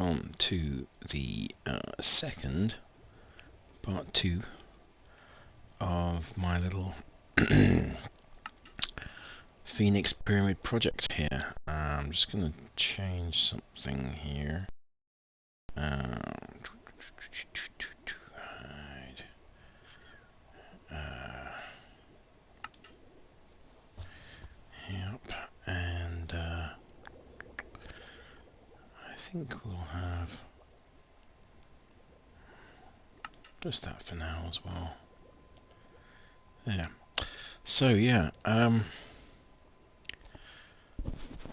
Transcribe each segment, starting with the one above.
welcome to the second part 2 of my little Phoenix Pyramid project here. I'm just going to change something here. Yep, and I think we'll have just that for now as well. Yeah. So yeah,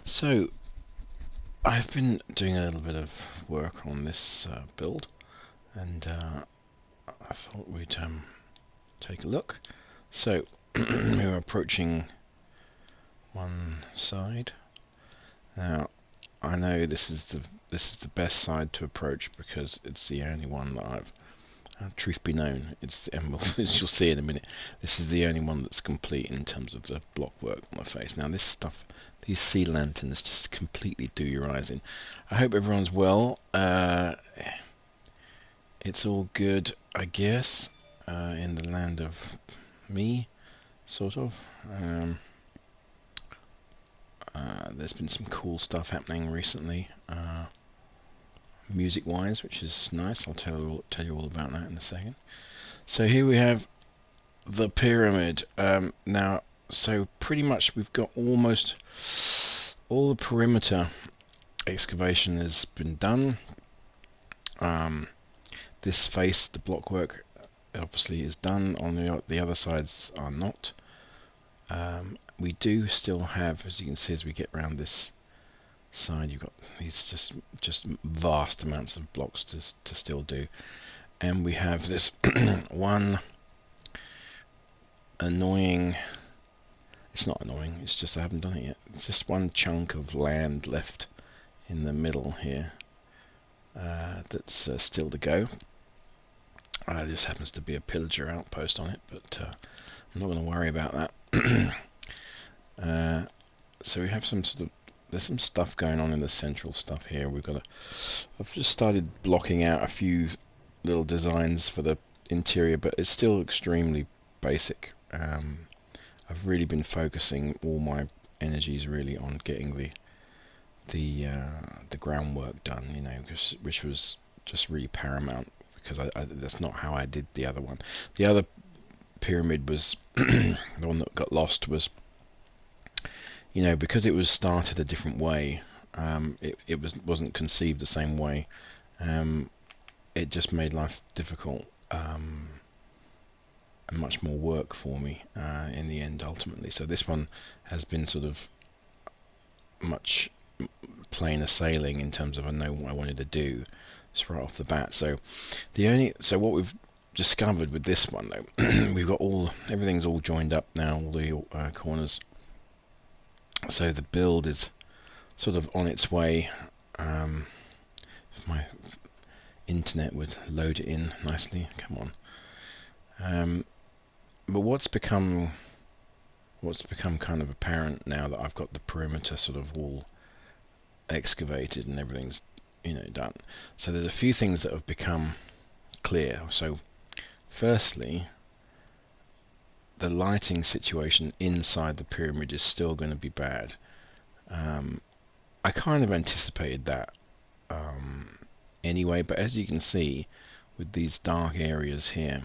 so I've been doing a little bit of work on this build, and I thought we'd take a look. So we're approaching one side. Now I know this is the best side to approach because it's the only one that I've truth be known, it's the emerald, as you'll see in a minute. This is the only one that's complete in terms of the block work on the face. Now this stuff, these sea lanterns, just completely do your eyes in. I hope everyone's well. It's all good, I guess, in the land of me, sort of. There's been some cool stuff happening recently. Music wise, which is nice. I'll tell you all about that in a second. So here we have the pyramid. Now, so pretty much we've got almost all the perimeter excavation has been done. This face, the block work, obviously is done. On the other sides are not. We do still have, as you can see, as we get around this side, you've got these just vast amounts of blocks to still do, and we have this one annoying, it's not annoying, it's just I haven't done it yet, it's just one chunk of land left in the middle here that's still to go. There just happens to be a pillager outpost on it, but I'm not going to worry about that. So we have some sort of, there's some stuff going on in the central stuff here. I've just started blocking out a few little designs for the interior, but it's still extremely basic. I've really been focusing all my energies really on getting the groundwork done, you know, which was just really paramount, because that's not how I did the other one. The other pyramid was the one that got lost was, you know, because it was started a different way, it wasn't conceived the same way. It just made life difficult, and much more work for me in the end, ultimately. So this one has been sort of much plainer sailing in terms of I know what I wanted to do just right off the bat. So what we've discovered with this one though, we've got everything's all joined up now, all the corners. So the build is sort of on its way. If my internet would load it in nicely, come on. But what's become kind of apparent now that I've got the perimeter sort of all excavated and everything's, you know, done. So there's a few things that have become clear. So firstly, the lighting situation inside the pyramid is still going to be bad. I kind of anticipated that anyway, but as you can see with these dark areas here,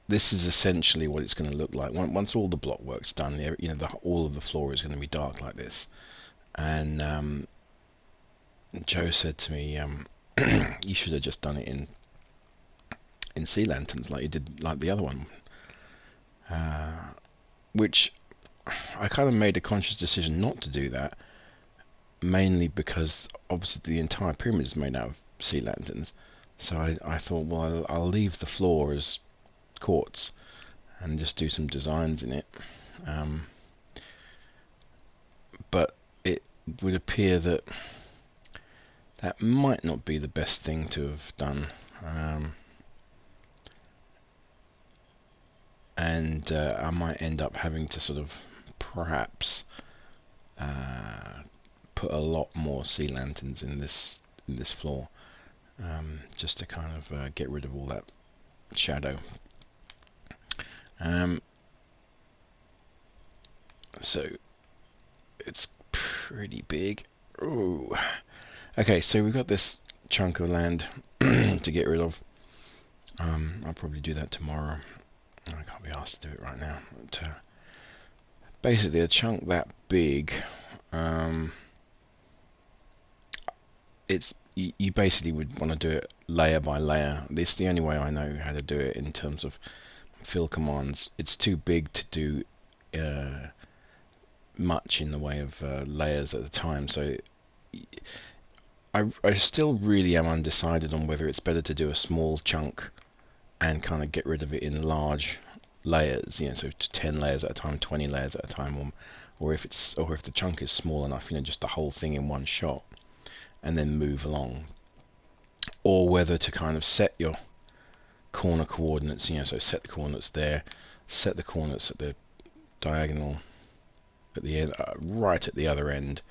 this is essentially what it's going to look like once all the block work's done. You know, all of the floor is going to be dark like this. And Joe said to me, you should have just done it in sea lanterns like you did like the other one, which I kind of made a conscious decision not to do that, mainly because obviously the entire pyramid is made out of sea lanterns. So I thought, well, I'll leave the floor as quartz and just do some designs in it. But it would appear that might not be the best thing to have done. And I might end up having to sort of perhaps put a lot more sea lanterns in this floor, just to kind of get rid of all that shadow. So it's pretty big. Ooh. Okay, so we've got this chunk of land to get rid of. I'll probably do that tomorrow. I can't be asked to do it right now. But, basically, a chunk that big, you basically would want to do it layer by layer. This is the only way I know how to do it in terms of fill commands. It's too big to do much in the way of layers at the time, so I still really am undecided on whether it's better to do a small chunk and kind of get rid of it in large layers, so 10 layers at a time, 20 layers at a time, or if the chunk is small enough, just the whole thing in one shot and then move along, or whether to kind of set your corner coordinates, so set the coordinates there, set the coordinates at the diagonal at the end, right at the other end,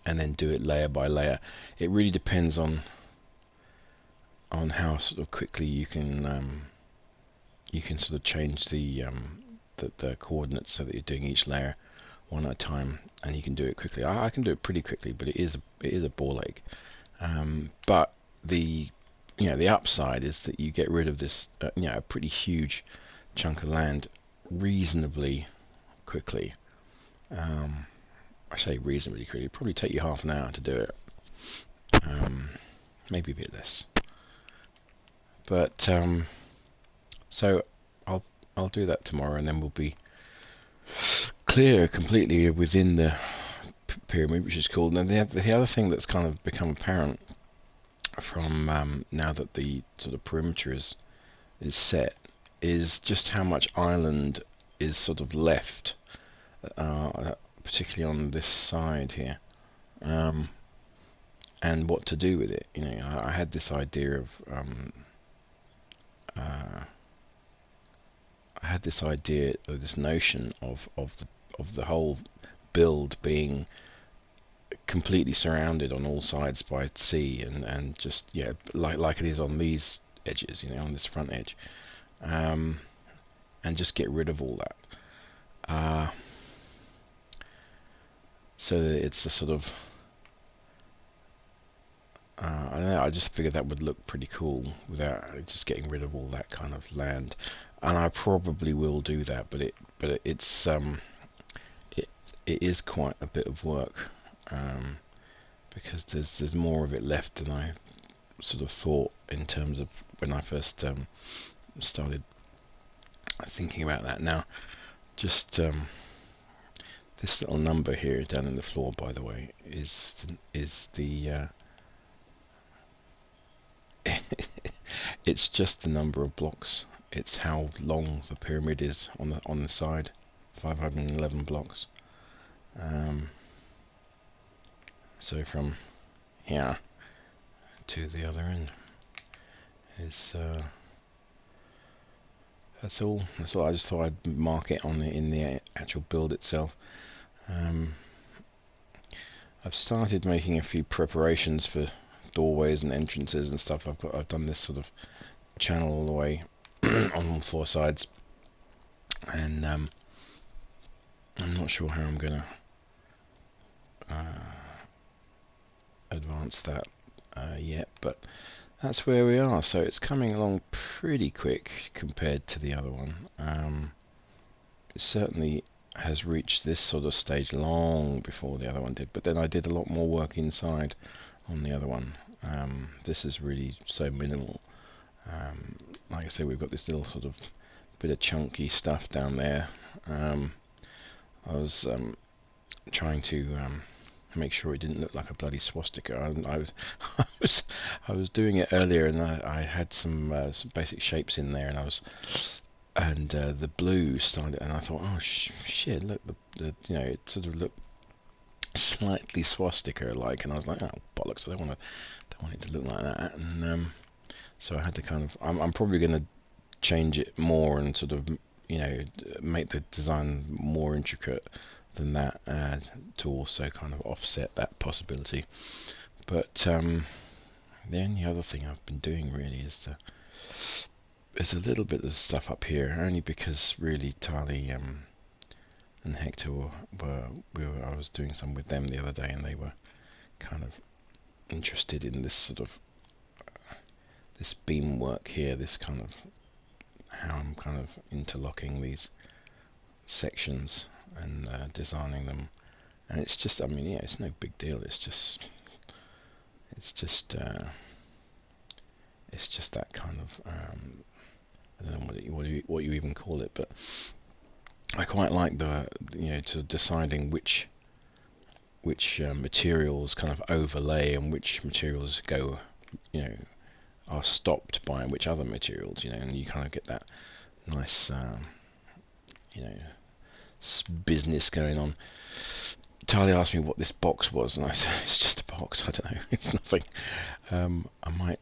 and then do it layer by layer. It really depends on how sort of quickly you can sort of change the coordinates so that you're doing each layer one at a time, and you can do it quickly. I can do it pretty quickly, but it is a ball ache. But the upside is that you get rid of this a pretty huge chunk of land reasonably quickly. I say reasonably quickly. It'd probably take you half an hour to do it, maybe a bit less. But so I'll do that tomorrow, and then we'll be clear completely within the pyramid, which is cool. And the other thing that's kind of become apparent from now that the sort of perimeter is set is just how much island is sort of left, particularly on this side here, and what to do with it. I had this idea of this notion of the whole build being completely surrounded on all sides by sea, and just like it is on these edges, on this front edge, and just get rid of all that, so that it's a sort of I don't know, I just figured that would look pretty cool without just getting rid of all that kind of land, and I probably will do that, but it's it is quite a bit of work, because there's more of it left than I sort of thought in terms of when I first started thinking about that. Now, just this little number here down in the floor, by the way, is the it's just the number of blocks. It's how long the pyramid is on the side. 511 blocks. So from here to the other end is that's all. I just thought I'd mark it in the actual build itself. I've started making a few preparations for doorways and entrances and stuff. I've done this sort of channel all the way on all four sides, and I'm not sure how I'm gonna advance that yet, but that's where we are. So it's coming along pretty quick compared to the other one. It certainly has reached this sort of stage long before the other one did, but then I did a lot more work inside on the other one. This is really so minimal. Like I say, we've got this little sort of bit of chunky stuff down there. I was trying to make sure it didn't look like a bloody swastika. I was doing it earlier, and I had some basic shapes in there, and the blue started, and I thought, oh shit, look, it sort of looked slightly swastika-like, and I was like, oh bollocks, I don't want it to look like that. And so I had to kind of, I'm probably going to change it more and sort of make the design more intricate than that, to also kind of offset that possibility. But the only other thing I've been doing really is a little bit of stuff up here, only because really Tali and Hector I was doing some with them the other day, and they were kind of interested in this sort of this beam work here, this kind of how I'm kind of interlocking these sections and designing them. And it's just, I mean, yeah, it's no big deal. It's just that kind of I don't know what you even call it, but I quite like to deciding which materials kind of overlay and which materials go, are stopped by which other materials, and you kind of get that nice, business going on. Tali asked me what this box was, and I said it's just a box. I don't know. It's nothing. I might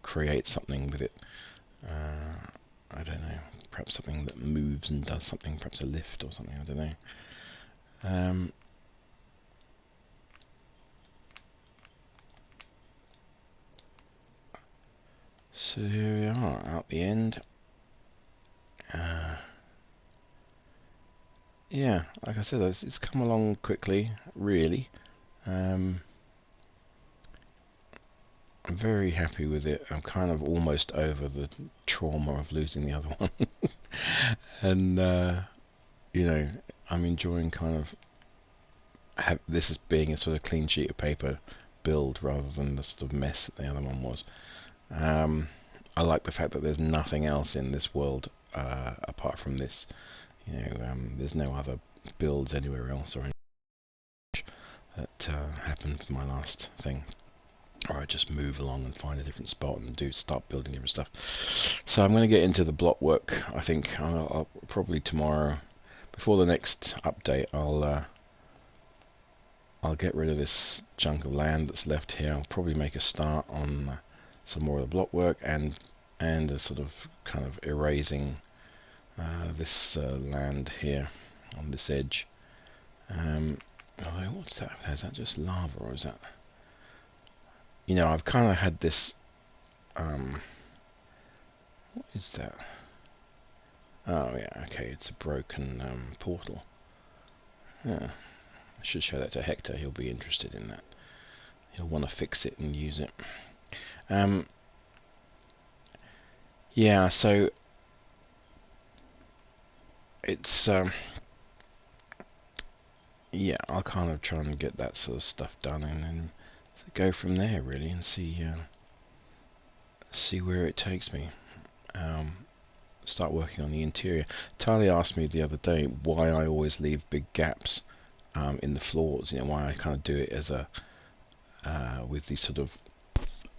create something with it. I don't know. Perhaps something that moves and does something. Perhaps a lift or something. I don't know. So here we are, out the end. Yeah, like I said, it's come along quickly, really. I'm very happy with it. I'm kind of almost over the trauma of losing the other one. And, I'm enjoying kind of this as being a sort of clean sheet of paper build rather than the sort of mess that the other one was. I like the fact that there's nothing else in this world apart from this. There's no other builds anywhere else or that happened for my last thing. Or I just move along and find a different spot and start building different stuff. So I'm going to get into the block work. I think I'll probably tomorrow, before the next update, I'll get rid of this chunk of land that's left here. I'll probably make a start on some more of the block work and a sort of kind of erasing this land here on this edge. Although, what's that? Is that just lava, or is that? I've kind of had this. What is that? Oh yeah, okay, it's a broken portal. Yeah, I should show that to Hector. He'll be interested in that. He'll want to fix it and use it. Yeah, so it's yeah, I'll kind of try and get that sort of stuff done and then go from there really and see where it takes me. Start working on the interior. Tali asked me the other day why I always leave big gaps in the floors. Why I kind of do it as a with these sort of.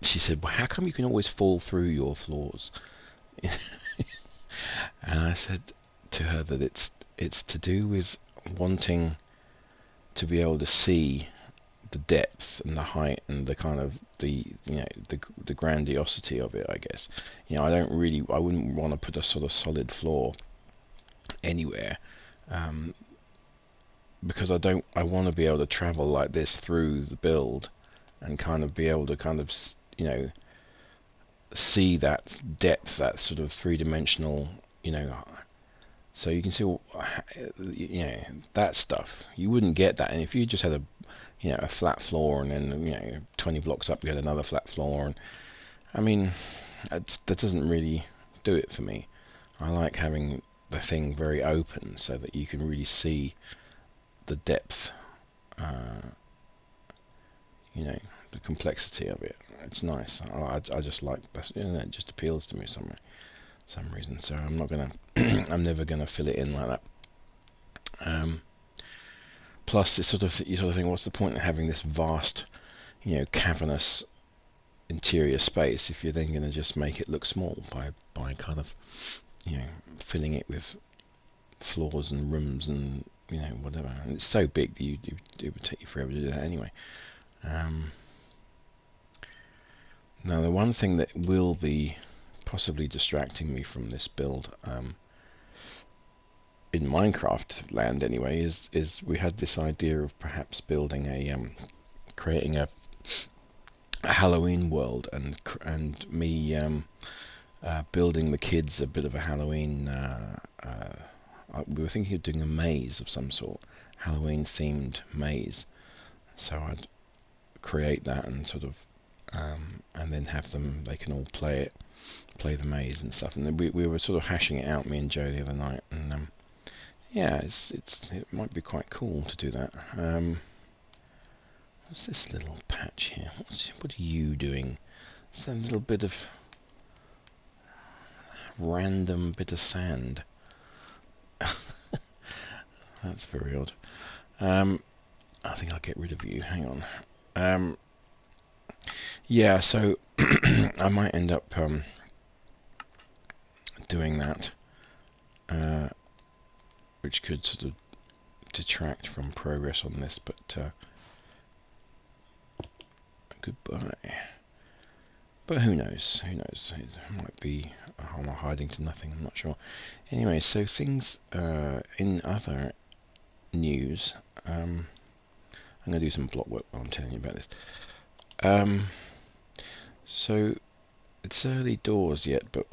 She said, "Well, how come you can always fall through your floors?" And I said to her that it's to do with wanting to be able to see the depth and the height and the kind of the grandiosity of it, I guess. I wouldn't want to put a sort of solid floor anywhere, because I want to be able to travel like this through the build and kind of be able to kind of see that depth, that sort of three-dimensional, so you can see, that stuff. You wouldn't get that, and if you just had a flat floor, and then 20 blocks up you had another flat floor, and I mean, that doesn't really do it for me. I like having the thing very open so that you can really see the depth, the complexity of it. It's nice. I just like that. It just appeals to me some reason. So I'm not gonna, I'm never gonna fill it in like that. Plus, it's you sort of think, what's the point of having this vast, cavernous interior space if you're then going to just make it look small by kind of, filling it with floors and rooms and whatever. And it's so big that it would take you forever to do that anyway. Now, the one thing that will be possibly distracting me from this build in Minecraft land anyway, is we had this idea of perhaps building creating a Halloween world, and me building the kids a bit of a Halloween. We were thinking of doing a maze of some sort, Halloween themed maze. So I'd create that and sort of, and then have them. They can all play the maze and stuff. And then we were sort of hashing it out, me and Joe, the other night, and yeah, it might be quite cool to do that. What's this little patch here? What are you doing? It's a little bit of random bit of sand. That's very odd. I think I'll get rid of you. Hang on. Yeah, so I might end up doing that, which could sort of detract from progress on this, but goodbye. But who knows? Who knows? It might be I'm hiding to nothing. I'm not sure. Anyway, so things in other news. I'm going to do some block work while I'm telling you about this. So it's early doors yet, but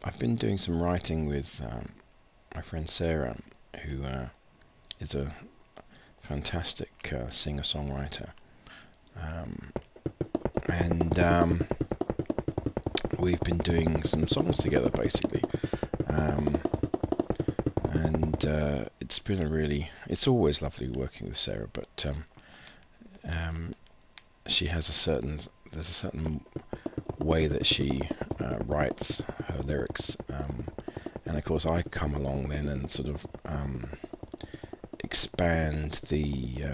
I've been doing some writing with my friend Sarah, who is a fantastic singer-songwriter, and we've been doing some songs together, basically, and it's been it's always lovely working with Sarah, but she has there's a certain way that she writes her lyrics, and of course I come along then and sort of expand the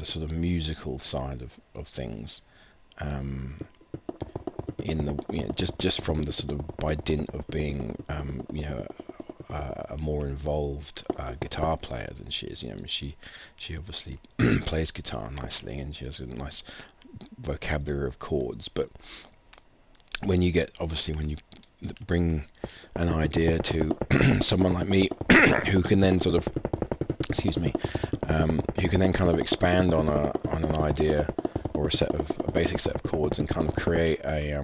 sort of musical side of things, in the just from the sort of by dint of being a more involved guitar player than she is. She obviously plays guitar nicely, and she has a nice vocabulary of chords, but when you bring an idea to someone like me who can then sort of who can then kind of expand on an idea or a basic set of chords and kind of create a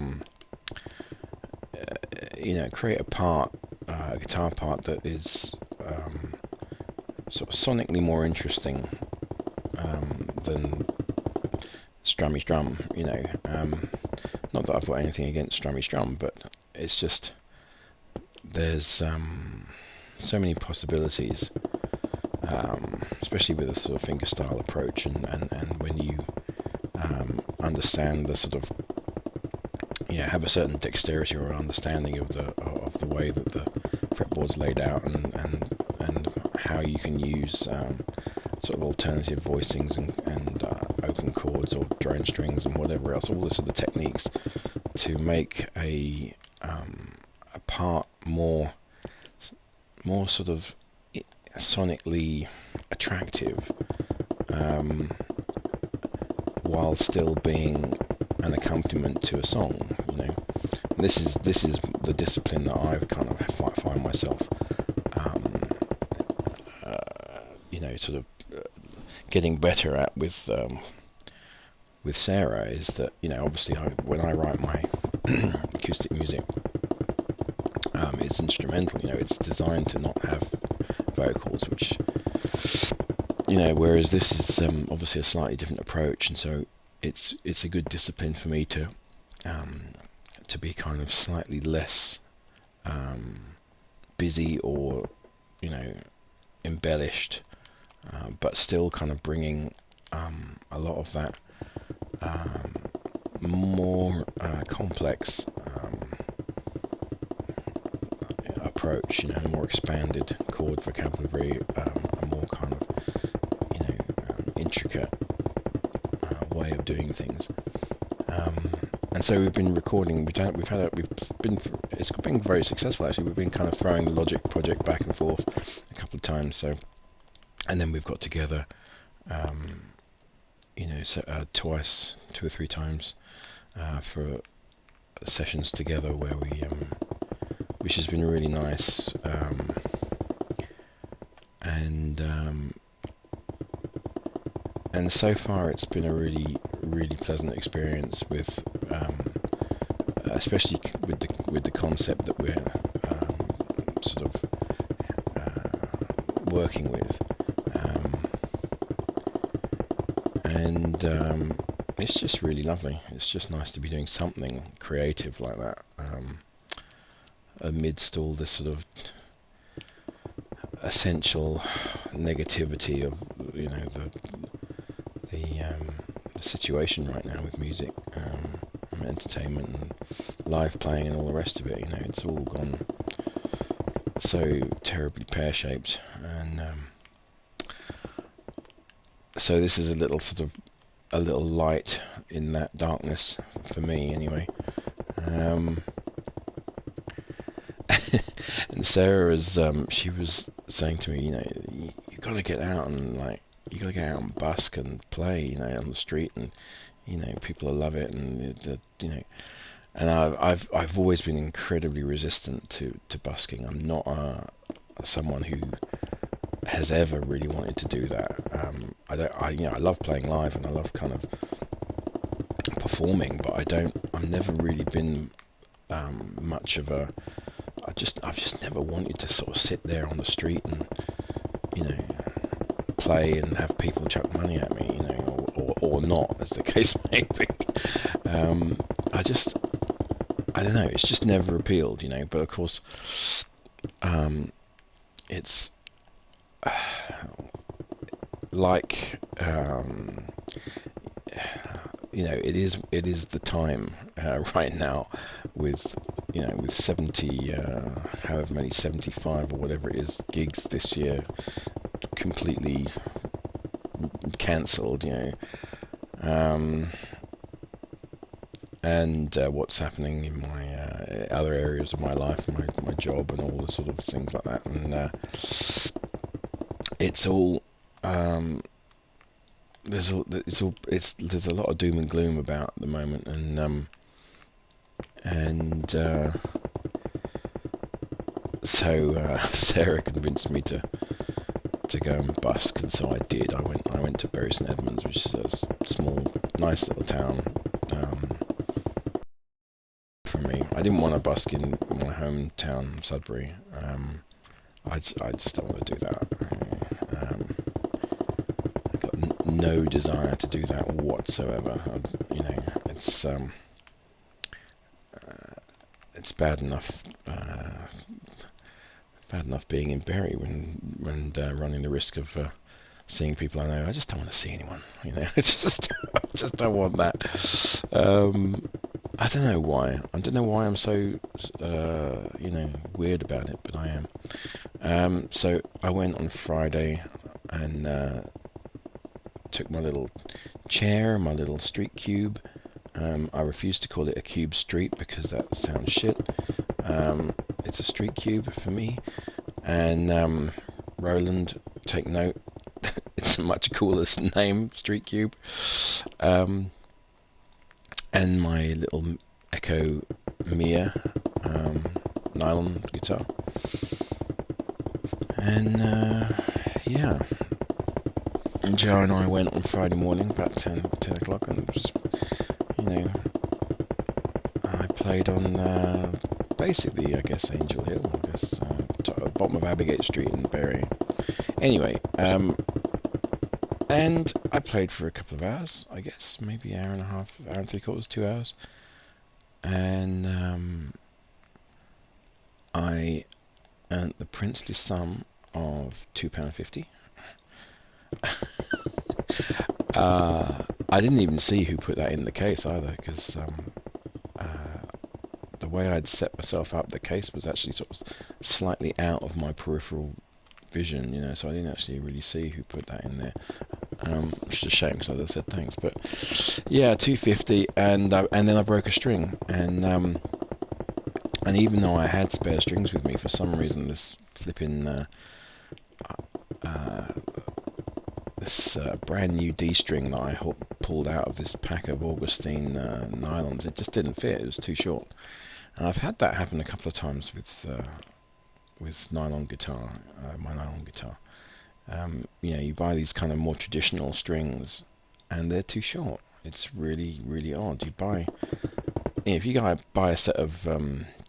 guitar part that is sort of sonically more interesting than Strummy Strum. Not that I've got anything against Strummy Strum, but it's just there's so many possibilities, especially with a sort of fingerstyle approach, and when you understand the sort of have a certain dexterity or understanding of the way that the fretboard's laid out, and how you can use sort of alternative voicings and open chords or drone strings and whatever else, all the sort of techniques to make a part more sort of sonically attractive, while still being an accompaniment to a song. This is the discipline that I've kind of find myself sort of getting better at with Sarah, is that obviously when I write my acoustic music, it's instrumental. It's designed to not have vocals, which whereas this is obviously a slightly different approach, and so it's a good discipline for me to be kind of slightly less busy or embellished, but still kind of bringing a lot of that more complex approach, a more expanded chord vocabulary, a more kind of intricate way of doing things. And so we've been recording. It's been very successful actually. We've been kind of throwing the Logic project back and forth a couple of times. So, and then we've got together, twice, 2 or 3 times, for sessions together where we, which has been really nice. and so far it's been a really pleasant experience with, especially with the concept that we're sort of working with, and it's just really lovely. It's just nice to be doing something creative like that, amidst all this sort of essential negativity of, you know, the situation right now with music, entertainment and live playing and all the rest of it. You know, it's all gone so terribly pear-shaped, and so this is a little light in that darkness for me, anyway. And Sarah is, she was saying to me, you know, you got to get out and you got to get out and busk and play, you know, on the street, and you know, people will love it, and you know. And I've always been incredibly resistant to busking. I'm not someone who has ever really wanted to do that. I love playing live and I love kind of performing, but I've never really been much of a. I've just never wanted to sort of sit there on the street and, you know, play and have people chuck money at me, you know, or not, as the case may be. I don't know, it's just never appealed, you know. But of course, it's like, you know, it is the time right now with, you know, with 70, however many, 75 or whatever it is, gigs this year completely cancelled, you know. And what's happening in my other areas of my life, my job, and all the sort of things like that, and it's all there's a lot of doom and gloom about at the moment, and so Sarah convinced me to go and busk, and so I did. I went to Bury St Edmunds, which is a small, nice little town. For me, I didn't want to busk in my hometown, Sudbury. I just don't want to do that. I've got no desire to do that whatsoever. You know, it's bad enough. Bad enough being in Bury when running the risk of seeing people I know. I just don't want to see anyone. You know, I just don't want that. I don't know why. I don't know why I'm so you know, weird about it, but I am. So I went on Friday and took my little chair, my little street cube. I refuse to call it a cube street because that sounds shit. It's a street cube for me. And Roland, take note. It's a much cooler name, Street Cube. And my little Echo Mia nylon guitar. And yeah. And Joe and I went on Friday morning, about 10 o'clock, and just, you know, I played on basically, I guess, Angel Hill, I guess, bottom of Abbeygate Street in Bury. Anyway, and I played for a couple of hours, I guess, maybe hour and a half, hour and 3/4, 2 hours, and I earned the princely sum of £2.50. I didn't even see who put that in the case either, because the way I'd set myself up, the case was actually sort of slightly out of my peripheral vision, you know, so I didn't actually really see who put that in there. Which is a shame, because I said thanks, but yeah, £2.50, and then I broke a string, and even though I had spare strings with me, for some reason this flipping this brand new D string that I pulled out of this pack of Augustine nylons, it just didn't fit. It was too short. And I've had that happen a couple of times with nylon guitar, my nylon guitar. You know, you buy these kind of more traditional strings, and they're too short. It's really, really odd. You buy, if you buy a set of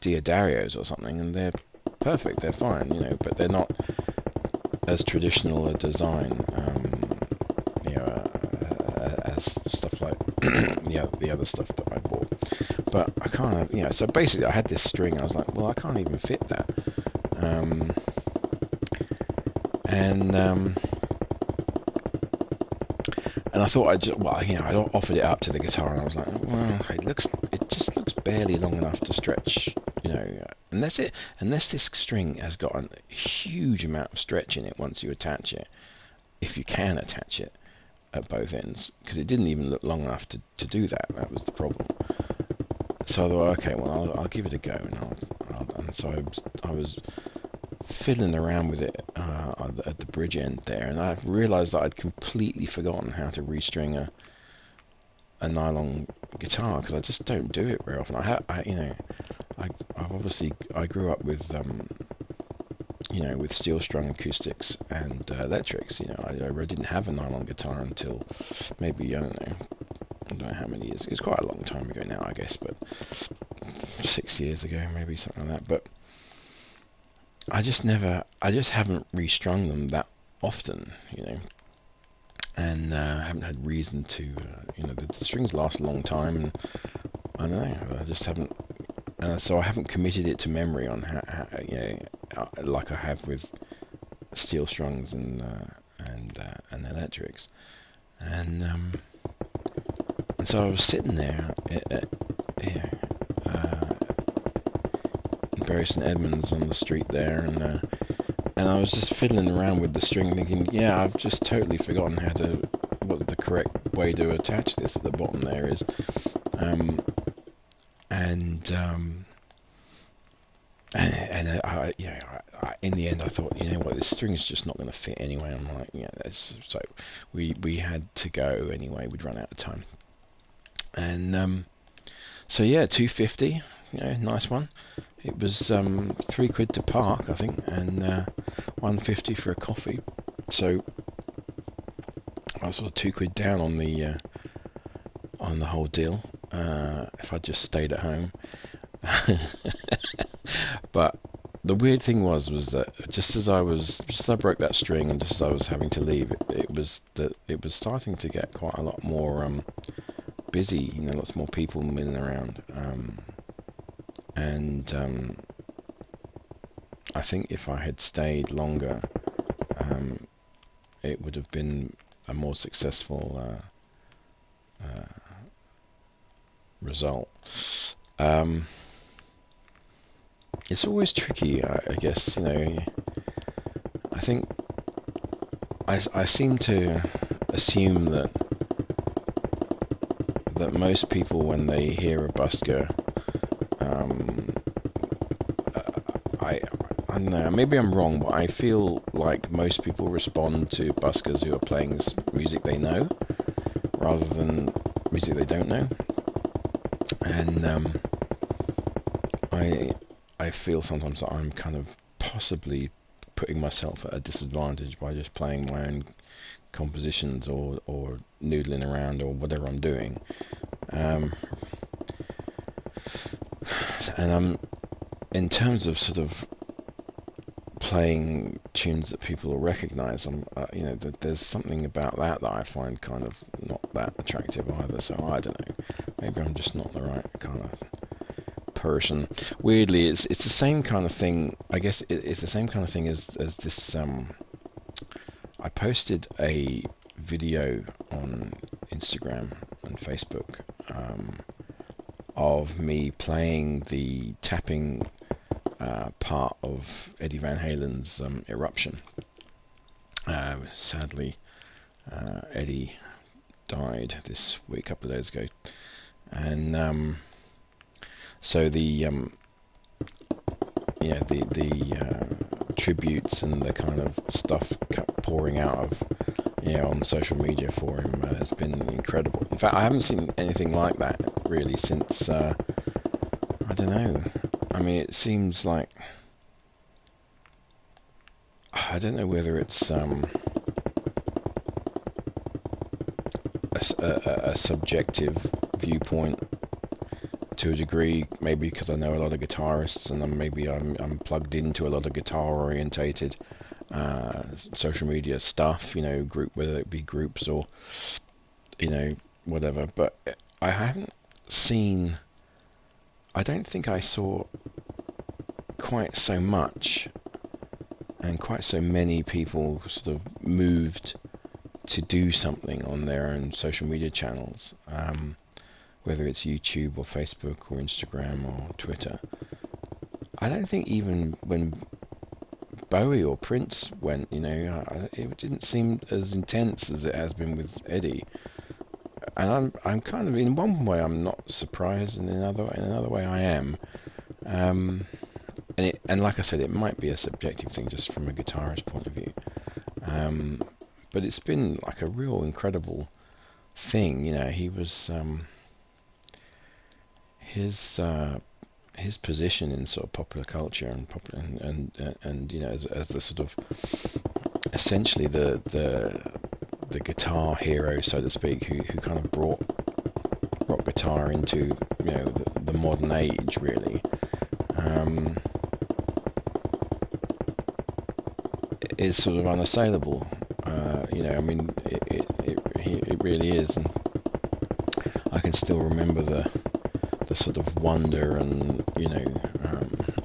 Diodario's or something, and they're perfect, they're fine, you know, but they're not as traditional a design, you know, as stuff like the other stuff that I bought. But I kind of, you know, so basically I had this string, I was like, well, I can't even fit that. And I thought well, you know, I offered it up to the guitar, and I was like, well, it just looks barely long enough to stretch, you know, unless this string has got a huge amount of stretch in it once you attach it, if you can attach it at both ends, because it didn't even look long enough to do that. That was the problem. So I thought, okay, well, I'll give it a go, and so I was fiddling around with it at the bridge end there, and I realised that I'd completely forgotten how to restring a nylon guitar, because I just don't do it very often. I grew up with you know, with steel strung acoustics and electrics. You know, I didn't have a nylon guitar until maybe, I don't know how many years. It was quite a long time ago now, I guess, but 6 years ago, maybe something like that. But I just haven't restrung them that often, you know, and haven't had reason to, you know, the strings last a long time, and I don't know, I just haven't, so I haven't committed it to memory on how you know, like I have with steel strungs and electrics, and so I was sitting there in Bury St Edmunds on the street there, and I was just fiddling around with the string, thinking, yeah, I've just totally forgotten what the correct way to attach this at the bottom there is, in the end I thought, you know what, this string is just not going to fit anyway. I'm like, yeah, so we had to go anyway. We'd run out of time, and so yeah, 250, you know, nice one. It was £3 to park, I think, and 150 for a coffee. So I was sort of £2 down on the whole deal. If I'd just stayed at home. But the weird thing was that just as I broke that string, and just as I was having to leave, it was starting to get quite a lot more busy. You know, lots more people milling around. And I think if I had stayed longer, it would have been a more successful result. It's always tricky, I guess, you know. I think I seem to assume that most people, when they hear a busker, I don't know, maybe I'm wrong, but I feel like most people respond to buskers who are playing music they know, rather than music they don't know. And I feel sometimes that I'm kind of possibly putting myself at a disadvantage by just playing my own compositions or noodling around or whatever I'm doing. And in terms of sort of playing tunes that people will recognise, you know, there's something about that I find kind of not that attractive either. So I don't know, maybe I'm just not the right kind of person. Weirdly, it's the same kind of thing. I guess it's the same kind of thing as this. I posted a video on Instagram and Facebook of me playing the tapping part of Eddie Van Halen's Eruption. Sadly, Eddie died this week, a couple of days ago, and so the tributes and the kind of stuff pouring out of, you know, on social media for him has been incredible. In fact, I haven't seen anything like that really since I don't know. I mean, it seems like, I don't know whether it's a subjective viewpoint to a degree, maybe because I know a lot of guitarists, and I'm plugged into a lot of guitar orientated social media stuff, whether it be groups or whatever. But I haven't seen, I don't think I saw quite so much and quite so many people sort of moved to do something on their own social media channels, whether it's YouTube or Facebook or Instagram or Twitter. I don't think even when Bowie or Prince went, it didn't seem as intense as it has been with Eddie. And I'm kind of, in one way I'm not surprised, and in another way I am. And like I said, it might be a subjective thing just from a guitarist point of view. But it's been like a real incredible thing. He was his position in sort of popular culture and as the sort of essentially the guitar hero, so to speak, who kind of brought rock guitar into the modern age, really. Is sort of unassailable. It really is, and I can still remember the sort of wonder and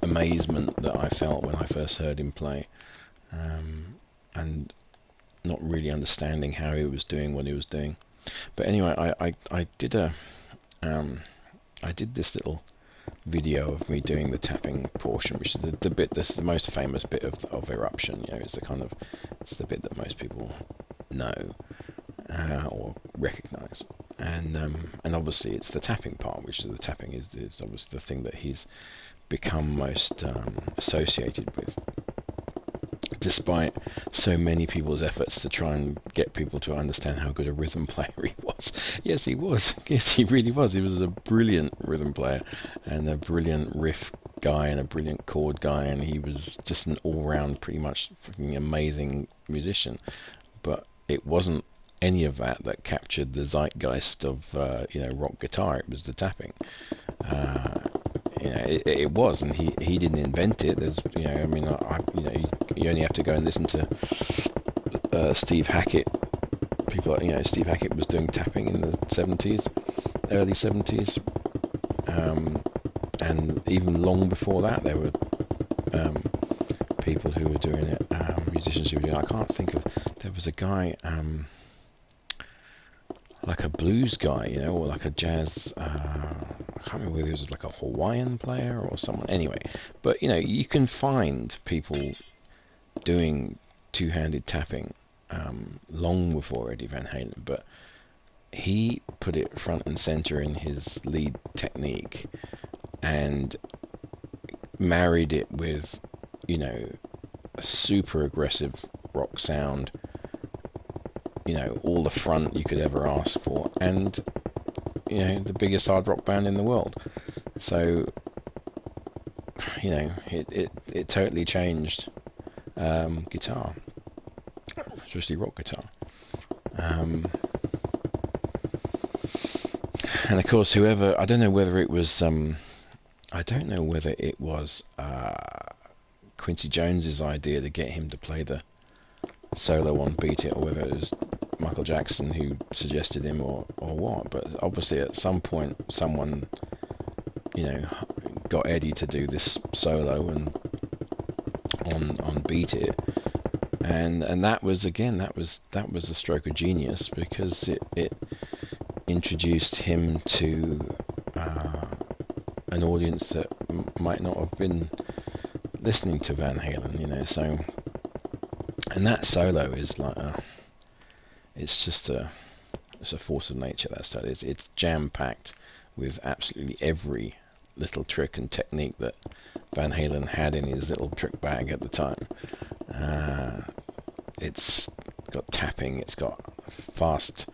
amazement that I felt when I first heard him play, and not really understanding how he was doing what he was doing. But anyway, I did this little video of me doing the tapping portion, which is the bit that's the most famous bit of Eruption. It's the bit that most people know or recognize, and obviously it's the tapping part, which the tapping is obviously the thing that he's become most associated with, despite so many people's efforts to try and get people to understand how good a rhythm player he was. Yes, he was. Yes, he really was. He was a brilliant rhythm player and a brilliant riff guy and a brilliant chord guy, and he was just an all-round, pretty much fucking amazing musician. But it wasn't any of that captured the zeitgeist of rock guitar. It was the tapping. It was, and he didn't invent it. There's, you only have to go and listen to Steve Hackett. People, Steve Hackett was doing tapping in the early 70s, and even long before that, there were people who were doing it, musicians who were doing it. I can't think of. There was a guy, like a blues guy, or like a jazz. I can't remember whether he was like a Hawaiian player or someone. Anyway, but you can find people doing two-handed tapping long before Eddie Van Halen, but he put it front and center in his lead technique and married it with a super aggressive rock sound, all the front you could ever ask for, and the biggest hard rock band in the world. So it totally changed guitar, especially rock guitar. And of course, I don't know whether it was Quincy Jones's idea to get him to play the solo on Beat It, or whether it was Michael Jackson who suggested him, or what. But obviously at some point someone got Eddie to do this solo and on Beat It, and that was a stroke of genius, because it introduced him to an audience that might not have been listening to Van Halen, so. And that solo is like it's a force of nature. That solo it's jam packed with absolutely every little trick and technique that Van Halen had in his little trick bag at the time. It's got tapping, it's got fast,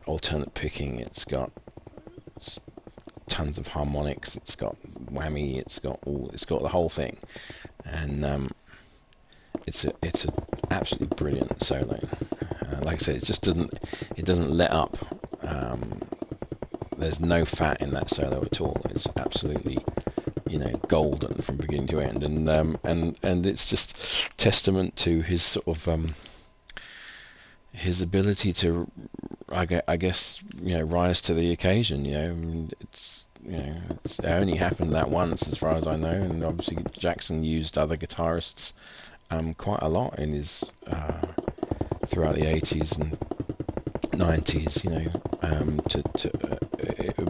alternate picking, it's got tons of harmonics, it's got whammy, it's got the whole thing, and it's a absolutely brilliant solo. like I said, it doesn't let up. There's no fat in that solo at all. It's absolutely, golden from beginning to end, and it's just testament to his sort of his ability to, I guess, rise to the occasion. It only happened that once, as far as I know, and obviously Jackson used other guitarists quite a lot in his throughout the 80s and 90s.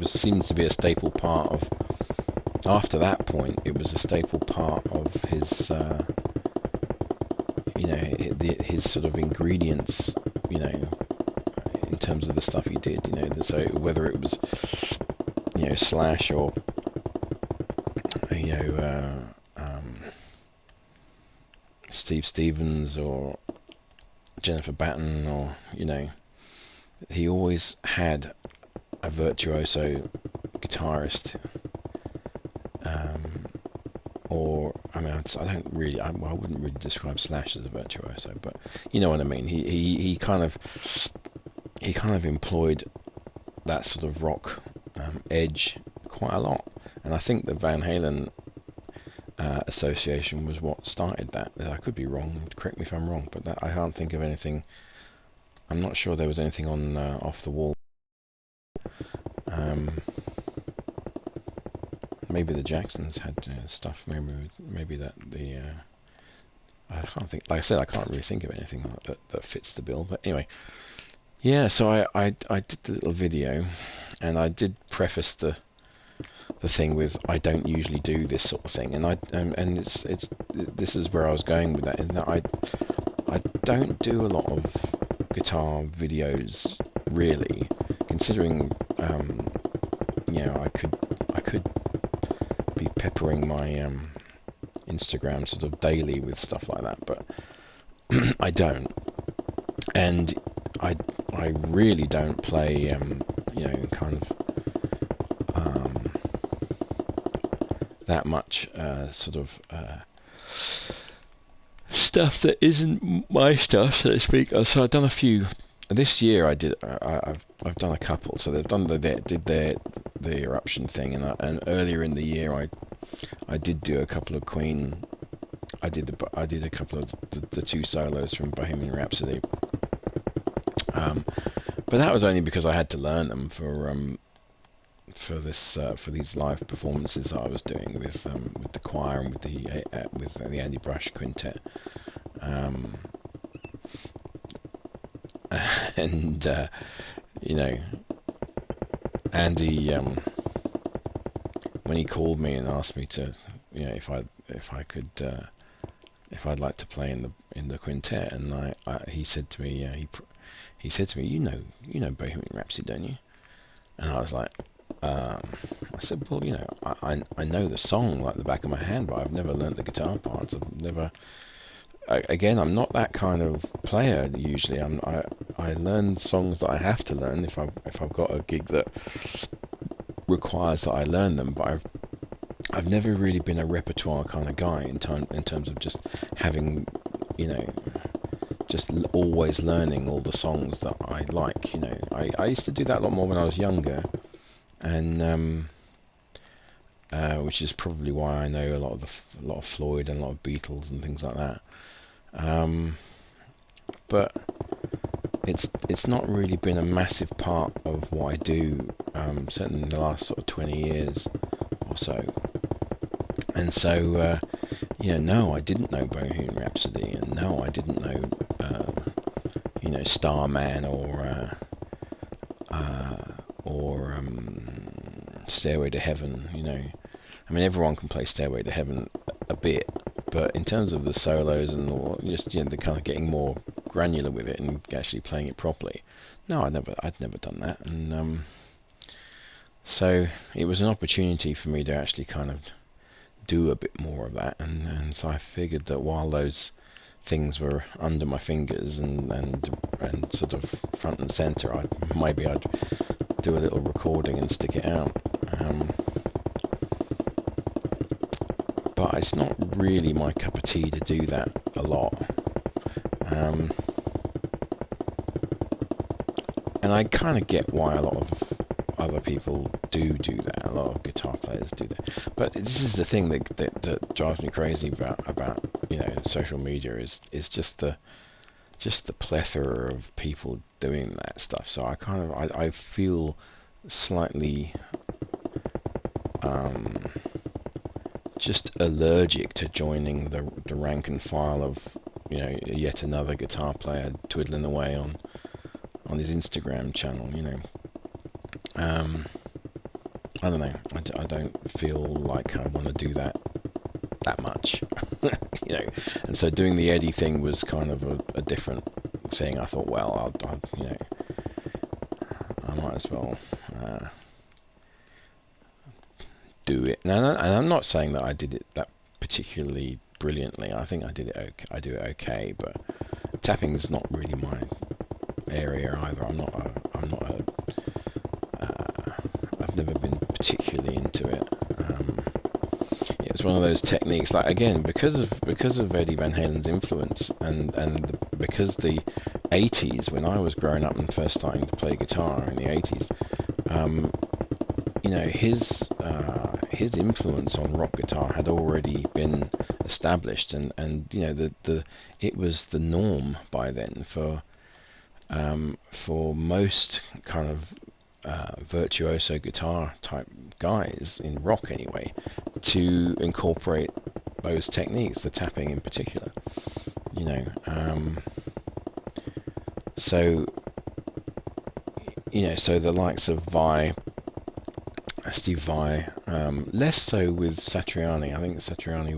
It seems to be a staple part of. After that point, it was a staple part of his, his sort of ingredients, in terms of the stuff he did. So whether it was, Slash or, Steve Stevens or Jennifer Batten, or he always had a virtuoso guitarist. I don't really. I wouldn't really describe Slash as a virtuoso, but you know what I mean. He kind of employed that sort of rock edge quite a lot, and I think the Van Halen association was what started that. I could be wrong. Correct me if I'm wrong, but I can't think of anything. I'm not sure there was anything on Off the Wall. Maybe the Jacksons had stuff. Maybe that the. I can't think. Like I said, I can't really think of anything that fits the bill. But anyway, yeah. So I did the little video, and I did preface the thing with I don't usually do this sort of thing, and this is where I was going with that. In that I don't do a lot of guitar videos really, considering I could be peppering my Instagram sort of daily with stuff like that, but I don't, and I really don't play kind of that much sort of stuff that isn't my stuff, so to speak. So I've done a few this year. I've done a couple. So they've done the Eruption thing, and earlier in the year I did do a couple of Queen. I did a couple of the two solos from Bohemian Rhapsody. But that was only because I had to learn them for these live performances that I was doing with the choir and with the Andy Brush Quintet. And Andy, when he called me and asked me to, if I'd like to play in the quintet, and he said to me, he said to me, you know Bohemian Rhapsody, don't you? And I was like, I said, well, I know the song like the back of my hand, but I've never learnt the guitar parts. I've never. Again, I'm not that kind of player usually. I learn songs that I have to learn if I've got a gig that requires that I learn them. But I've never really been a repertoire kind of guy in terms of just having, just always learning all the songs that I like. I used to do that a lot more when I was younger, and which is probably why I know a lot of Floyd and a lot of Beatles and things like that. But it's not really been a massive part of what I do, certainly in the last sort of 20 years or so. And so, no, I didn't know Bohemian Rhapsody, and no, I didn't know, Starman or Stairway to Heaven. I mean, everyone can play Stairway to Heaven a bit, but in terms of the solos and just the kind of getting more granular with it and actually playing it properly, no, I'd never done that, and so it was an opportunity for me to actually kind of do a bit more of that, and so I figured that while those things were under my fingers and sort of front and center, I'd do a little recording and stick it out. But it's not really my cup of tea to do that a lot. and I kind of get why a lot of other people do that. A lot of guitar players do that. But this is the thing that drives me crazy about social media is just the plethora of people doing that stuff. So I feel slightly just allergic to joining the rank and file of yet another guitar player twiddling away on his Instagram channel. I don't know. I don't feel like I want to do that much. And so doing the Eddie thing was kind of a different thing. I thought, well, I might as well do it. And I'm not saying that I did it that particularly brilliantly. I think I did it okay. I do it okay, but tapping's not really my area either. I've never been particularly into it. It was one of those techniques, like, again, because of Eddie Van Halen's influence, and because the 80s, when I was growing up and first starting to play guitar in the 80s, his influence on rock guitar had already been established, and it was the norm by then for most kind of virtuoso guitar type guys in rock anyway, to incorporate those techniques, the tapping in particular. So the likes of Steve Vai, less so with Satriani. I think Satriani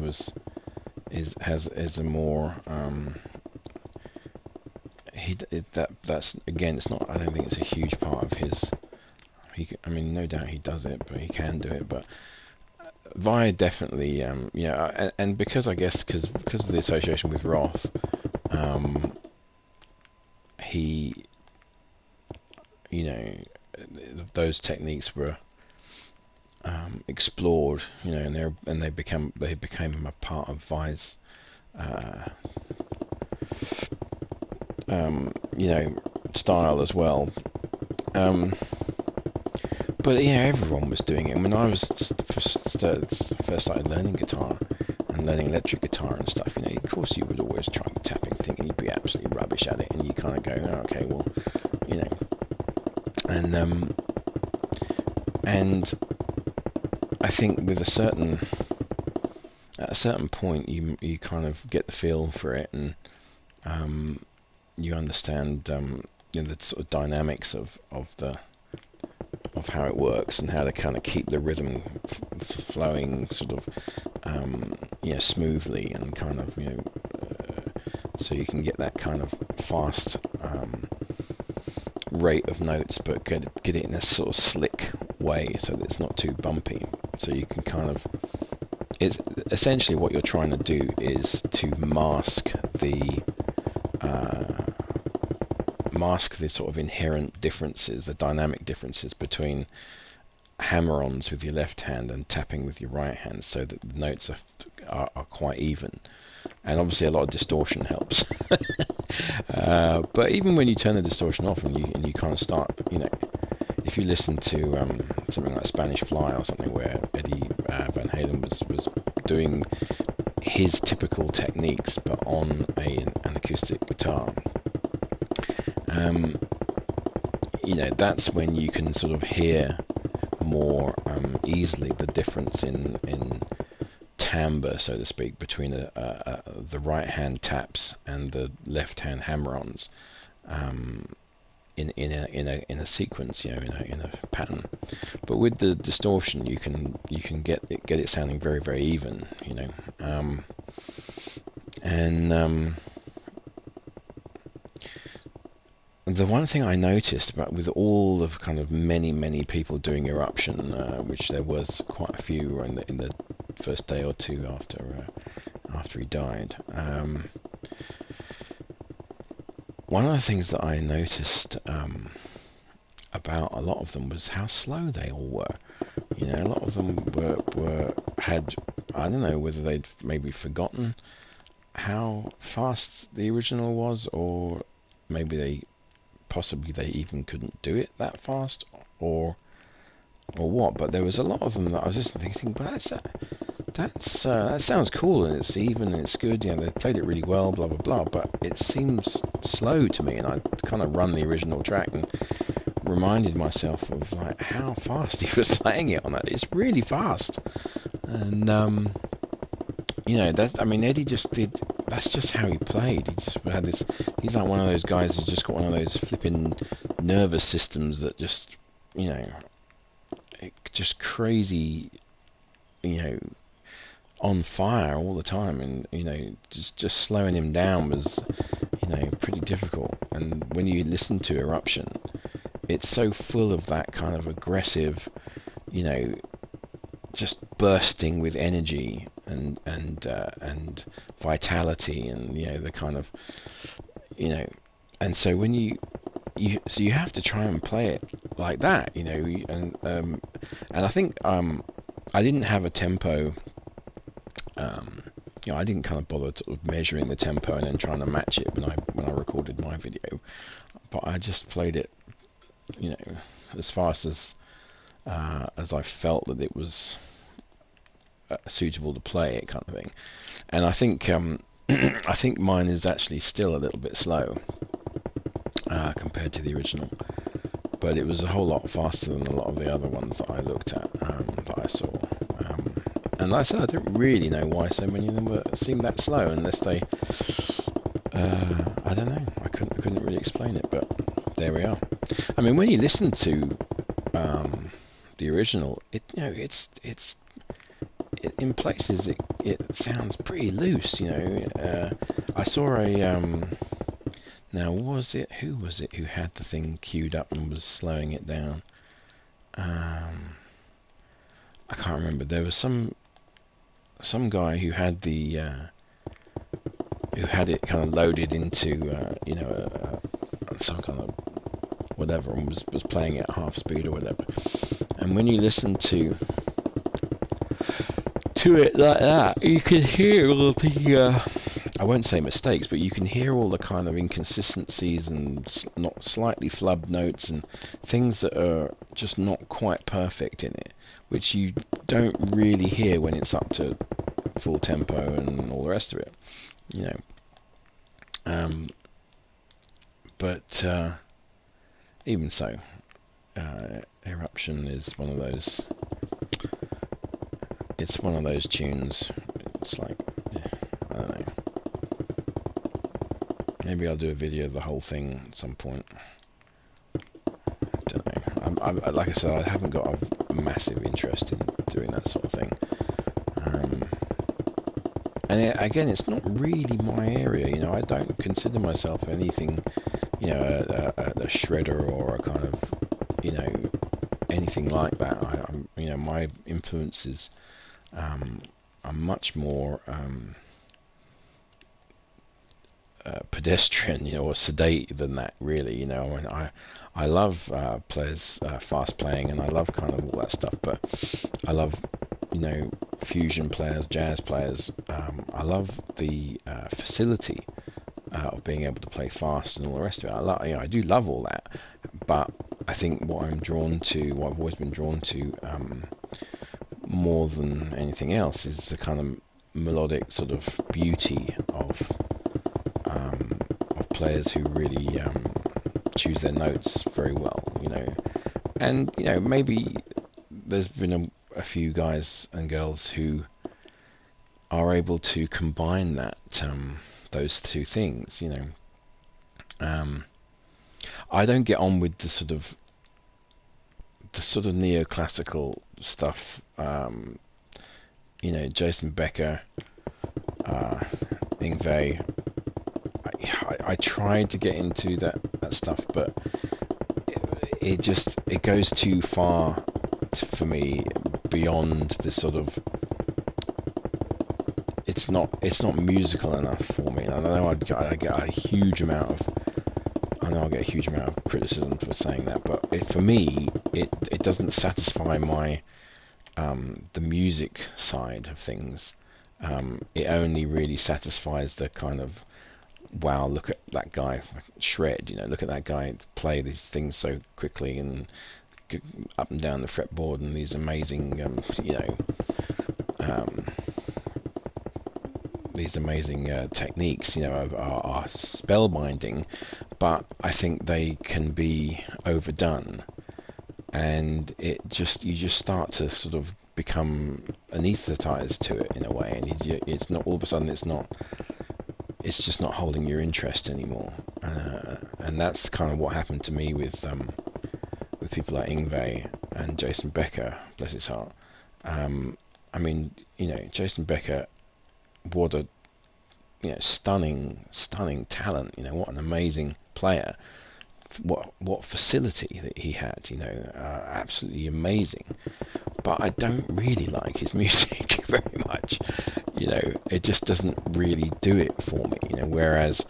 has a more that's again, it's not. I don't think it's a huge part of his. No doubt he does it, but he can do it. But Vai definitely, and because I guess because of the association with Roth, he, those techniques were explored, and they became a part of Vai's, style as well. But everyone was doing it. When I was first started learning guitar and learning electric guitar and stuff, of course you would always try the tapping thing, and you'd be absolutely rubbish at it, and you kind of go, oh, okay, well, and I think with at a certain point, you kind of get the feel for it, and you understand the sort of dynamics of how it works, and how to kind of keep the rhythm flowing sort of smoothly, and kind of so you can get that kind of fast rate of notes, but get it in a sort of slick way so that it's not too bumpy. So you can kind of, it's essentially what you're trying to do is to mask the sort of inherent differences, the dynamic differences between hammer-ons with your left hand and tapping with your right hand, so that the notes are quite even. And obviously a lot of distortion helps. But even when you turn the distortion off and you kind of start, if you listen to something like Spanish Fly or something, where Eddie Van Halen was doing his typical techniques but on an acoustic guitar, that's when you can sort of hear more easily the difference in timbre, so to speak, between the right hand taps and the left hand hammer-ons in a sequence, in a pattern. But with the distortion, you can get it sounding very, very even, the one thing I noticed about, with all of kind of many people doing Eruption, which there was quite a few in the first day or two after he died, one of the things that I noticed about a lot of them was how slow they all were. A lot of them had, I don't know whether they'd maybe forgotten how fast the original was, or maybe they possibly they even couldn't do it that fast, or what. But there was a lot of them that I was just thinking, but that sounds cool, and it's even, and it's good, you know, they played it really well, blah blah blah, but it seems slow to me. And I kind of run the original track and reminded myself of like how fast he was playing it on that. It's really fast. And you know, I mean, Eddie just did, that's just how he played. He just had this, he's like one of those guys who's just got one of those flipping nervous systems that just, you know, just crazy, you know, on fire all the time. And, you know, just slowing him down was, you know, pretty difficult. And when you listen to Eruption, it's so full of that kind of aggressive, you know, just bursting with energy and vitality, and, you know, the kind of, you know, and so when you have to try and play it like that, you know. And I think I didn't have a tempo. You know, I didn't kind of bother sort of measuring the tempo and then trying to match it when I recorded my video, but I just played it, you know, as fast as I felt that it was suitable to play it, kind of thing. And I think I think mine is actually still a little bit slow compared to the original, but it was a whole lot faster than a lot of the other ones that I looked at, that I saw. And like I said, I don't really know why so many of them seem that slow, unless they, I don't know, I couldn't really explain it, but there we are. I mean, when you listen to the original, it, you know, it's in places it sounds pretty loose, you know. I saw a now who was it who had the thing queued up and was slowing it down? I can't remember. There was some guy who had the who had it kind of loaded into you know, some kind of whatever, and was playing it at half speed or whatever. And when you listen to it like that, you can hear all the I won't say mistakes, but you can hear all the kind of inconsistencies and not slightly flubbed notes and things that are just not quite perfect in it, which you don't really hear when it's up to full tempo and all the rest of it, you know. But even so, Eruption is one of those. It's one of those tunes. It's like, yeah, I don't know. Maybe I'll do a video of the whole thing at some point. Don't know. Like I said, I haven't got a massive interest in doing that sort of thing. And again, it's not really my area. You know, I don't consider myself anything, you know, a shredder or a kind of, you know, anything like that. I'm, you know, my influences are much more pedestrian, you know, or sedate than that, really. You know, I mean, I love players fast playing, and I love kind of all that stuff, but I love, you know, fusion players, jazz players. I love the facility of being able to play fast and all the rest of it. You know, I do love all that, but I think what I'm drawn to, what I've always been drawn to, more than anything else, is the kind of melodic sort of beauty of players who really choose their notes very well, you know. And, you know, maybe there's been a few guys and girls who are able to combine that, those two things, you know. I don't get on with the sort of neoclassical stuff. You know, Jason Becker, Yngwie. I tried to get into that stuff, but it goes too far for me, beyond the sort of, it's not musical enough for me. And I know I get a huge amount of criticism for saying that, but for me, it doesn't satisfy my the music side of things. It only really satisfies the kind of wow, look at that guy shred. Look at that guy play these things so quickly and up and down the fretboard, and these amazing, um, techniques, are spellbinding. But I think they can be overdone, and you just start to sort of become anesthetized to it in a way, and it's not all of a sudden it's just not holding your interest anymore, and that's kind of what happened to me with people like Yngwie and Jason Becker, bless his heart. I mean, Jason Becker, what a stunning talent. What an amazing player. What facility that he had. Absolutely amazing. But I don't really like his music very much. It just doesn't really do it for me. Whereas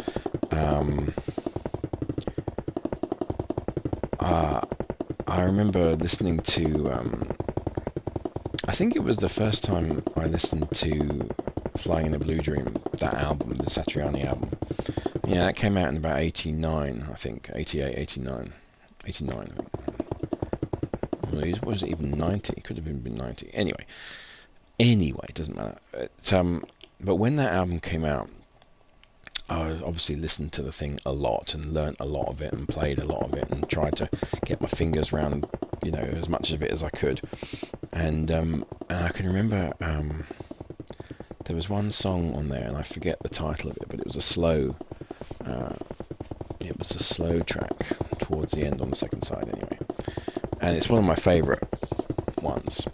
I remember listening to I think it was the first time I listened to Flying in a Blue Dream, that album, the Satriani album. Yeah, that came out in about 89, I think. 88, 89. 89, I think. Well, was it even 90? It could have been 90. Anyway, it doesn't matter. But when that album came out, I obviously listened to the thing a lot and learnt a lot of it and played a lot of it and tried to get my fingers around, as much of it as I could. And I can remember there was one song on there, and I forget the title of it, but it was a slow track towards the end on the second side anyway. And it's one of my favourite ones.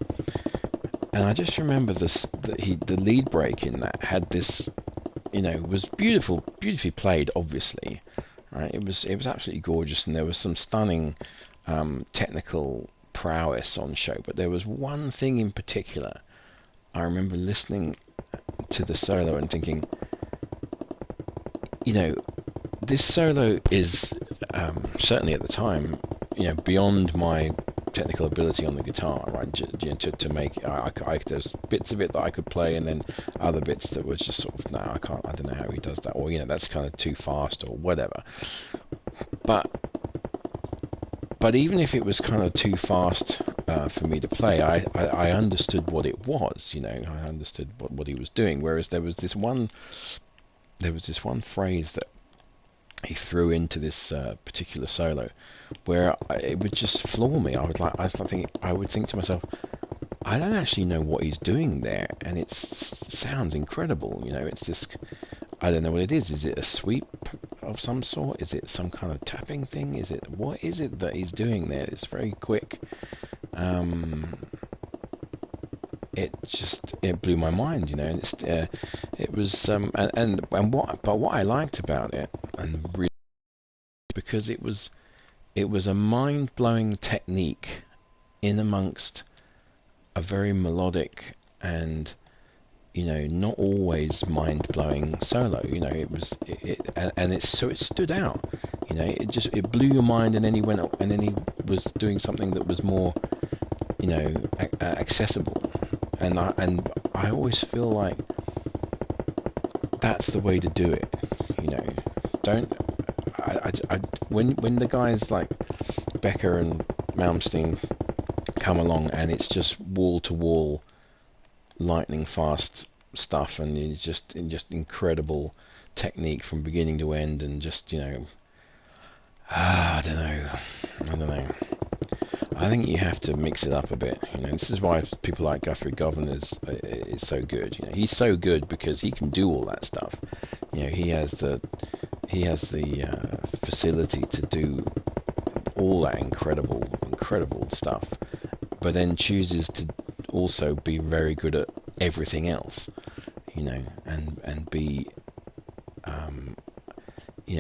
And I just remember the lead break in that had this, was beautifully played, obviously. Right? It was absolutely gorgeous, and there was some stunning technical prowess on show. But there was one thing in particular. I remember listening to the solo and thinking, this solo is certainly at the time, beyond my technical ability on the guitar, right? To make, there's bits of it that I could play, and then other bits that was just sort of, no, I can't. I don't know how he does that, or that's kind of too fast, or whatever. But even if it was kind of too fast for me to play, I understood what it was. I understood what he was doing. Whereas there was this one phrase that he threw into this particular solo, where it would just floor me. I would think to myself, I don't actually know what he's doing there, and it sounds incredible. It's this. I don't know what it is. Is it a sweep of some sort? Is it some kind of tapping thing? What is it that he's doing there? It's very quick. It blew my mind, and it was what I liked about it, and really, because it was a mind-blowing technique in amongst a very melodic and not always mind-blowing solo. So it stood out. It blew your mind, and then he went up, and then he was doing something that was more accessible. And I always feel like that's the way to do it. Don't when the guys like Becker and Malmsteen come along, and it's just wall to wall, lightning fast stuff, and it's just incredible technique from beginning to end, and just I don't know. I think you have to mix it up a bit. This is why people like Guthrie Govan is so good. He's so good because he can do all that stuff. He has the facility to do all that incredible stuff, but then chooses to also be very good at everything else. And be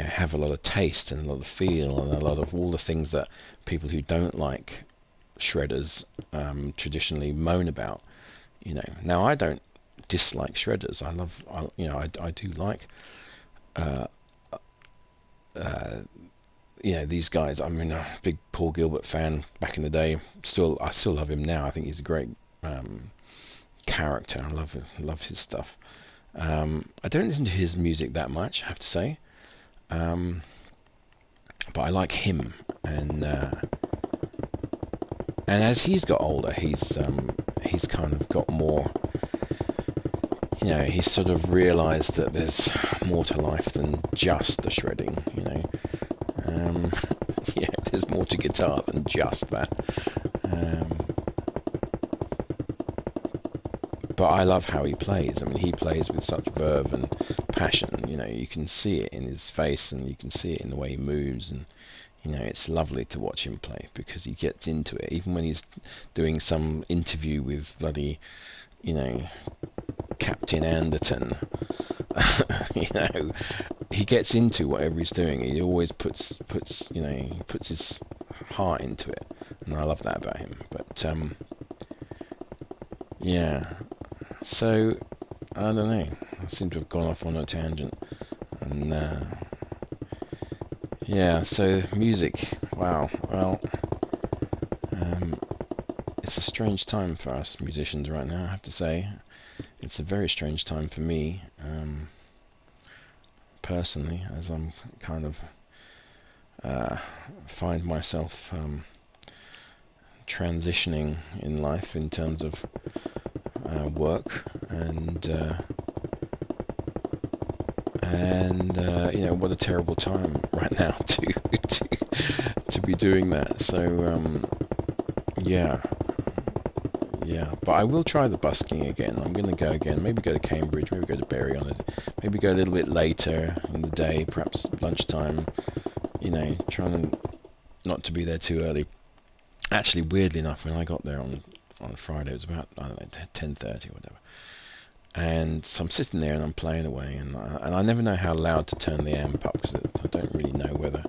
have a lot of taste and a lot of feel and a lot of all the things that people who don't like shredders traditionally moan about. Now I don't dislike shredders. I do like these guys. I'm a big Paul Gilbert fan back in the day. I still love him now. I think he's a great character. I love his stuff. I don't listen to his music that much, I have to say. But I like him, and as he's got older, he's kind of got more. You know, he's sort of realised that there's more to life than just the shredding. You know, yeah, there's more to guitar than just that. But I love how he plays. I mean, he plays with such verve and passion. You know, you can see it in his face, and you can see it in the way he moves, and you know, it's lovely to watch him play because he gets into it. Even when he's doing some interview with bloody, you know, Captain Anderton, you know, he gets into whatever he's doing. He always puts you know, he puts his heart into it, and I love that about him. But yeah, so I don't know. I seem to have gone off on a tangent, and yeah. So music. Wow. Well, it's a strange time for us musicians right now, I have to say. It's a very strange time for me, personally, as I'm kind of find myself transitioning in life in terms of work, and you know, what a terrible time right now to be doing that. So yeah. Yeah, but I will try the busking again. I'm going to go again. Maybe go to Cambridge. Maybe go to Bury on it. Maybe go a little bit later in the day, perhaps lunchtime. You know, trying not to be there too early. Actually, weirdly enough, when I got there on Friday, it was about, I don't know, 10:30 or whatever. And so I'm sitting there and I'm playing away, and I never know how loud to turn the amp up, because I don't really know whether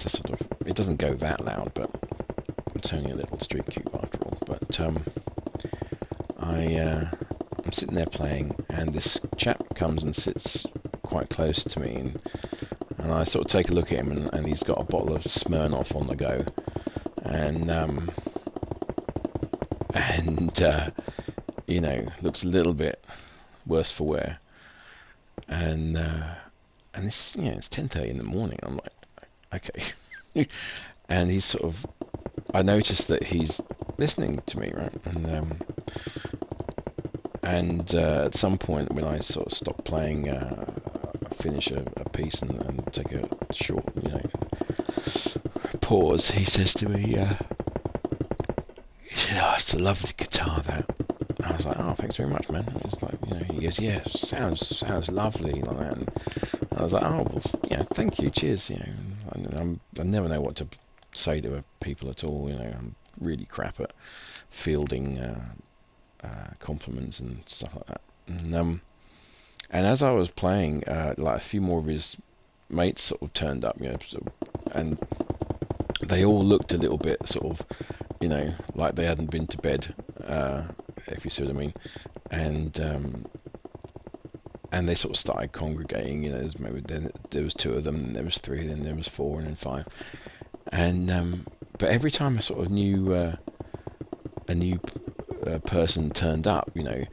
to sort of. It doesn't go that loud, but it's only a little street cube after all. But I'm sitting there playing, and this chap comes and sits quite close to me, and I sort of take a look at him, and he's got a bottle of Smirnoff on the go, and you know, looks a little bit worse for wear, and this, you know, it's 10:30 in the morning. I'm like, okay, and he's sort of, I noticed that he's listening to me, right, and at some point when I sort of stop playing, finish a piece and take a short, you know, pause, he says to me, "Oh, it's a lovely guitar, that." And I was like, "Oh, thanks very much, man." And it's like, you know, he goes, "Yeah, sounds lovely," like that. And I was like, "Oh, well, yeah, thank you, cheers." You know, I never know what to say to people at all. You know, I'm really crap at fielding compliments and stuff like that. And as I was playing, like a few more of his mates sort of turned up, you know, and they all looked a little bit sort of, you know, like they hadn't been to bed, if you see what I mean, and they sort of started congregating. You know, then there was two of them, then there was three, then there was four, and then five, and but every time a new person turned up, you know,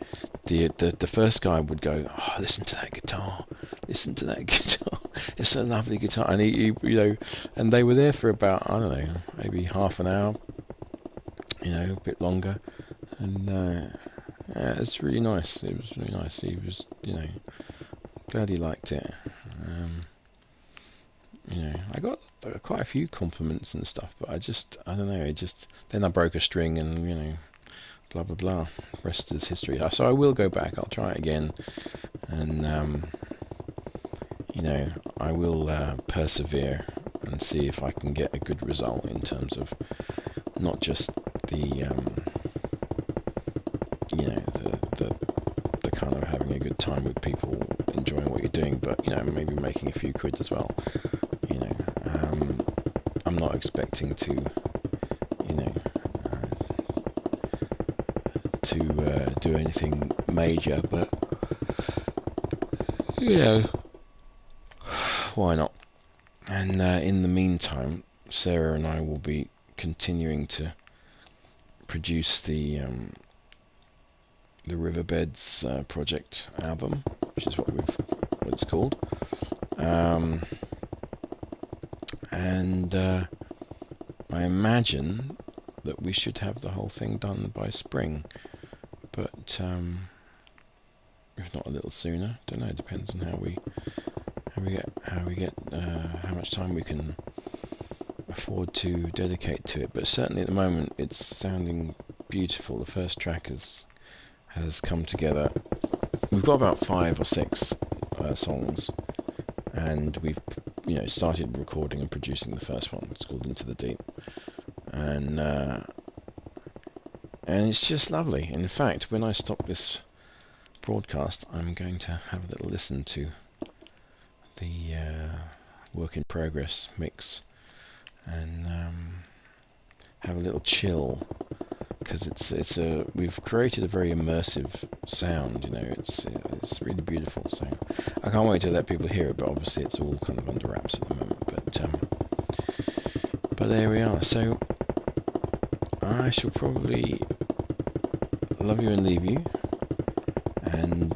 the first guy would go, "Oh, listen to that guitar, listen to that guitar, it's a lovely guitar," and he you know, and they were there for about, I don't know, maybe half an hour, you know, a bit longer, and yeah, it's really nice. It was really nice. He was, you know, glad he liked it. You know, I got quite a few compliments and stuff, but I don't know, it just, then I broke a string, and you know, blah blah blah, rest is history. So I will go back, I'll try it again, and you know, I will persevere and see if I can get a good result in terms of not just the you know, the kind of having a good time with people, enjoying what you're doing, but you know, maybe making a few quid as well. You know, I'm not expecting to, you know, to do anything major, but you know, why not? And in the meantime, Sarah and I will be continuing to produce the Riverbeds project album, which is what it's called. and I imagine that we should have the whole thing done by spring, but if not a little sooner, don't know. It depends on how much time we can afford to dedicate to it. But certainly at the moment, it's sounding beautiful. The first track has come together. We've got about 5 or 6 songs, and we've started recording and producing the first one. It's called Into the Deep, and it's just lovely. In fact, when I stop this broadcast, I'm going to have a little listen to the work in progress mix and have a little chill, because we've created a very immersive sound. It's really beautiful. So I can't wait to let people hear it, but obviously it's all kind of under wraps at the moment. But there we are. So I shall probably love you and leave you, and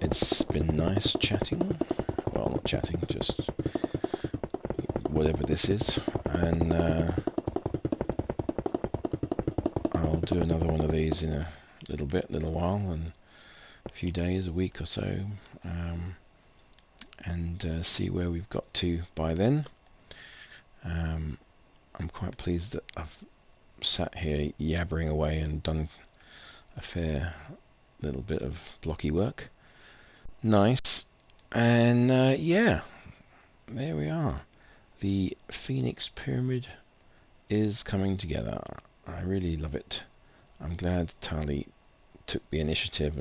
it's been nice chatting. Well, not chatting, just whatever this is, and I'll do another one of these in a little while, and a few days, a week or so, and see where we've got to by then. I'm quite pleased that I've sat here yabbering away and done a fair little bit of blocky work. Nice. And yeah, there we are. The Phoenix Pyramid is coming together. I really love it. I'm glad Tali took the initiative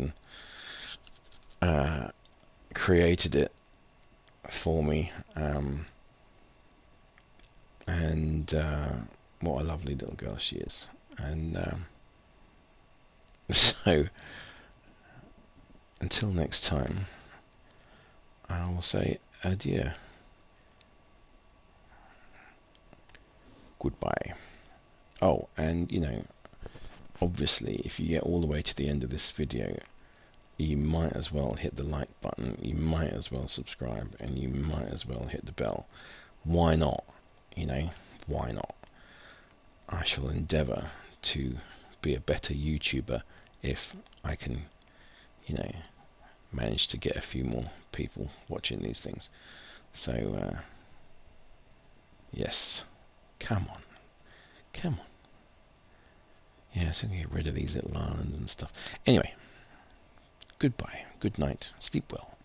and created it for me. And what a lovely little girl she is. And so until next time, I will say adieu. Goodbye. Oh, and obviously, if you get all the way to the end of this video, you might as well hit the like button, you might as well subscribe, and you might as well hit the bell. Why not? Why not? I shall endeavour to be a better YouTuber if I can, manage to get a few more people watching these things. So, yes, come on. Yeah, so I can get rid of these little islands and stuff. Anyway, goodbye, good night, sleep well.